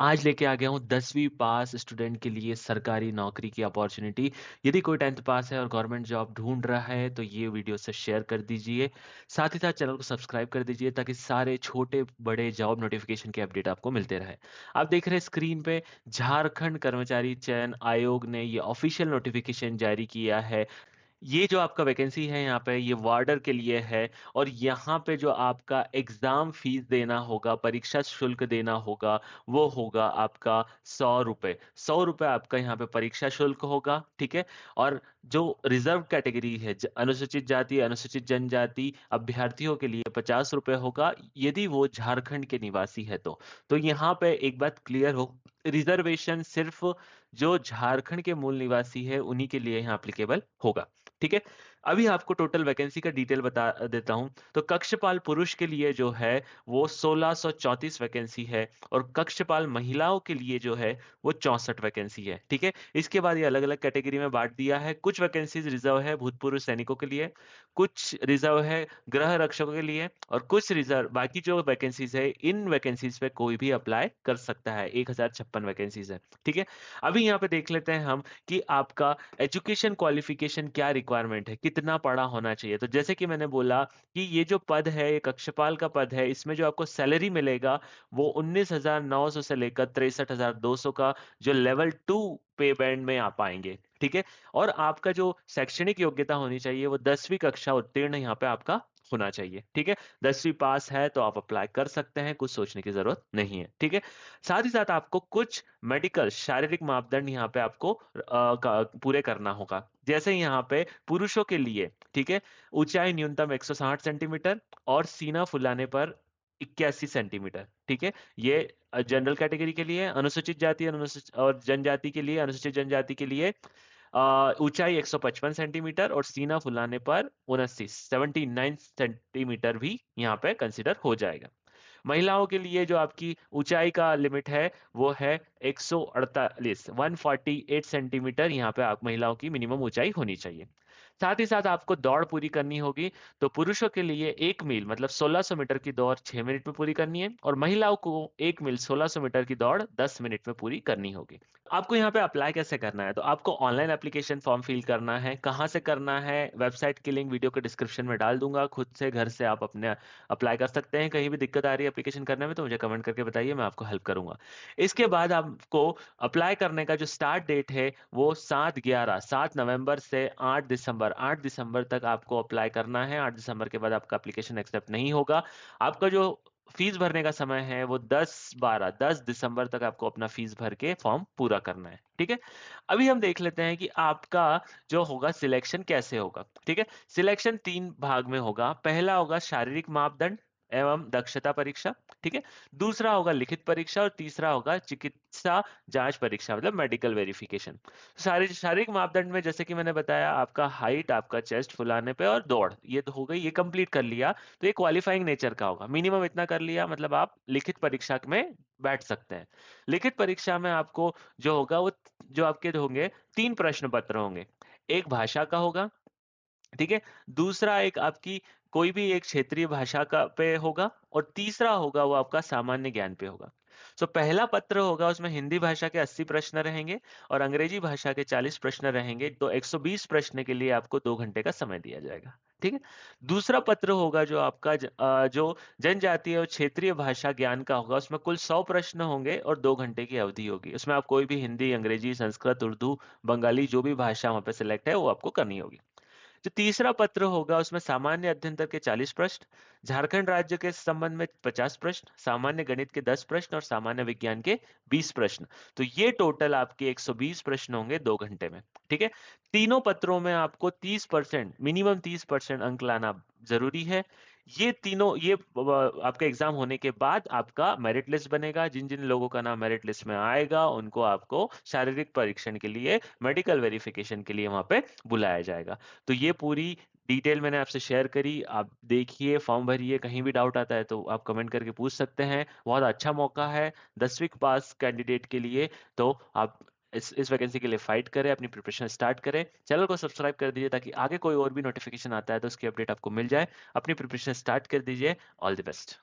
आज लेके आ गया हूँ 10वीं पास स्टूडेंट के लिए सरकारी नौकरी की अपॉर्चुनिटी। यदि कोई 10th पास है और गवर्नमेंट जॉब ढूंढ रहा है तो ये वीडियो से शेयर कर दीजिए। साथ ही साथ चैनल को सब्सक्राइब कर दीजिए ताकि सारे छोटे बड़े जॉब नोटिफिकेशन के अपडेट आपको मिलते रहे। आप देख रहे हैं स्क्रीन पे झारखंड कर्मचारी चयन आयोग ने ये ऑफिशियल नोटिफिकेशन जारी किया है। ये जो आपका वैकेंसी है यहाँ पे ये वार्डर के लिए है। और यहाँ पे जो आपका एग्जाम फीस देना होगा, परीक्षा शुल्क देना होगा, वो होगा आपका 100 रुपये। 100 रुपये आपका यहाँ पे परीक्षा शुल्क होगा, ठीक है। और जो रिजर्व कैटेगरी है, अनुसूचित जाति अनुसूचित जनजाति अभ्यर्थियों के लिए 50 रुपये होगा, यदि वो झारखंड के निवासी है तो यहाँ पे एक बात क्लियर हो, रिजर्वेशन सिर्फ जो झारखंड के मूल निवासी है उन्हीं के लिए यहाँ एप्लीकेबल होगा, ठीक है। अभी आपको टोटल वैकेंसी का डिटेल बता देता हूं। तो कक्षपाल पुरुष के लिए जो है वो 1634 वैकेंसी है, और कक्षपाल महिलाओं के लिए जो है वो 64 वैकेंसी है, ठीक है। इसके बाद ये अलग अलग कैटेगरी में बांट दिया है। कुछ वैकेंसीज रिजर्व है भूतपूर्व सैनिकों के लिए, कुछ रिजर्व है गृह रक्षकों के लिए, और कुछ रिजर्व बाकी जो वैकेंसीज है इन वैकेंसीज पे कोई भी अप्लाई कर सकता है। 1056 वैकेंसीज है, ठीक है। अभी यहाँ पे देख लेते हैं हम कि आपका एजुकेशन क्वालिफिकेशन क्या रिक्वायरमेंट है, कितना पढ़ा होना चाहिए। तो जैसे कि मैंने बोला कि ये जो पद है, ये कक्षपाल का पद है, इसमें जो आपको सैलरी मिलेगा वो 19,900 से लेकर 63,200 का जो लेवल 2 पे बैंड में आप पाएंगे, ठीक है। और आपका जो शैक्षणिक योग्यता होनी चाहिए वो 10वीं कक्षा उत्तीर्ण यहाँ पे आपका होना चाहिए, ठीक है। 10वीं पास है तो आप अप्लाई कर सकते हैं, कुछ सोचने की जरूरत नहीं है, ठीक है। साथ ही साथ आपको कुछ मेडिकल शारीरिक मापदंड यहाँ पे आपको पूरे करना होगा। जैसे यहाँ पे पुरुषों के लिए, ठीक है, ऊंचाई न्यूनतम 160 सेंटीमीटर और सीना फुलाने पर 81 सेंटीमीटर, ठीक है। ये जनरल कैटेगरी के लिए, अनुसूचित जाति अनुसूचित और जनजाति के लिए, अनुसूचित जनजाति के लिए ऊंचाई 155 सेंटीमीटर और सीना फुलाने पर 79 सेंटीमीटर भी यहाँ पे कंसिडर हो जाएगा। महिलाओं के लिए जो आपकी ऊंचाई का लिमिट है वो है 148 सेंटीमीटर, यहाँ पे आप महिलाओं की मिनिमम ऊंचाई होनी चाहिए। साथ ही साथ आपको दौड़ पूरी करनी होगी। तो पुरुषों के लिए 1 मील मतलब 1600 मीटर की दौड़ 6 मिनट में पूरी करनी है, और महिलाओं को 1 मील 1600 मीटर की दौड़ 10 मिनट में पूरी करनी होगी। आपको यहाँ पे अप्लाई कैसे करना है, तो आपको ऑनलाइन एप्लीकेशन फॉर्म फिल करना है। कहाँ से करना है, वेबसाइट की लिंक वीडियो के डिस्क्रिप्शन में डाल दूंगा। खुद से घर से आप अपने अप्लाई कर सकते हैं। कहीं भी दिक्कत आ रही है एप्लीकेशन करने में तो मुझे कमेंट करके बताइए, मैं आपको हेल्प करूंगा। इसके बाद आपको अप्लाई करने का जो स्टार्ट डेट है वो 7 नवंबर से 8 दिसंबर तक आपको अप्लाई करना है। 8 दिसंबर के बाद आपका एप्लीकेशन एक्सेप्ट नहीं होगा। आपका जो फीस भरने का समय है वो 10 दिसंबर तक आपको अपना फीस भर के फॉर्म पूरा करना है, ठीक है। अभी हम देख लेते हैं कि आपका जो होगा सिलेक्शन कैसे होगा, ठीक है। सिलेक्शन 3 भाग में होगा। पहला होगा शारीरिक मापदंड एवं दक्षता परीक्षा, ठीक है। दूसरा होगा लिखित परीक्षा, और तीसरा होगा चिकित्सा जांच परीक्षा मतलब मेडिकल वेरिफिकेशन। शारीरिक मापदंड में जैसे कि मैंने बताया, आपका हाइट, आपका चेस्ट फुलाने पे और दौड़, ये तो हो गई, ये कंप्लीट कर लिया तो ये क्वालिफाइंग नेचर का होगा। मिनिमम इतना कर लिया मतलब आप लिखित परीक्षा में बैठ सकते हैं। लिखित परीक्षा में आपको जो होगा वो जो आपके होंगे 3 प्रश्न पत्र होंगे। एक भाषा का होगा, ठीक है। दूसरा एक आपकी कोई भी एक क्षेत्रीय भाषा का पे होगा, और तीसरा होगा वो आपका सामान्य ज्ञान पे होगा। सो पहला पत्र होगा उसमें हिंदी भाषा के 80 प्रश्न रहेंगे और अंग्रेजी भाषा के 40 प्रश्न रहेंगे। तो 120 प्रश्न के लिए आपको 2 घंटे का समय दिया जाएगा, ठीक है। दूसरा पत्र होगा जो आपका जो जनजातीय और क्षेत्रीय भाषा ज्ञान का होगा, उसमें कुल 100 प्रश्न होंगे और 2 घंटे की अवधि होगी। उसमें आप कोई भी हिंदी, अंग्रेजी, संस्कृत, उर्दू, बंगाली जो भी भाषा वहां पे सिलेक्ट है वो आपको करनी होगी। जो तीसरा पत्र होगा उसमें सामान्य अध्ययन तक के 40 प्रश्न, झारखंड राज्य के संबंध में 50 प्रश्न, सामान्य गणित के 10 प्रश्न और सामान्य विज्ञान के 20 प्रश्न। तो ये टोटल आपके 120 प्रश्न होंगे 2 घंटे में, ठीक है। तीनों पत्रों में आपको 30% मिनिमम 30% अंक लाना जरूरी है। ये तीनों ये आपका एग्जाम होने के बाद आपका मेरिट लिस्ट बनेगा। जिन जिन लोगों का नाम मेरिट लिस्ट में आएगा उनको आपको शारीरिक परीक्षण के लिए, मेडिकल वेरिफिकेशन के लिए वहां पे बुलाया जाएगा। तो ये पूरी डिटेल मैंने आपसे शेयर करी। आप देखिए, फॉर्म भरिए, कहीं भी डाउट आता है तो आप कमेंट करके पूछ सकते हैं। बहुत अच्छा मौका है 10वीं पास कैंडिडेट के लिए। तो आप इस वैकेंसी के लिए फाइट करें, अपनी प्रिपरेशन स्टार्ट करें। चैनल को सब्सक्राइब कर दीजिए ताकि आगे कोई और भी नोटिफिकेशन आता है तो उसकी अपडेट आपको मिल जाए। अपनी प्रिपरेशन स्टार्ट कर दीजिए। All the best.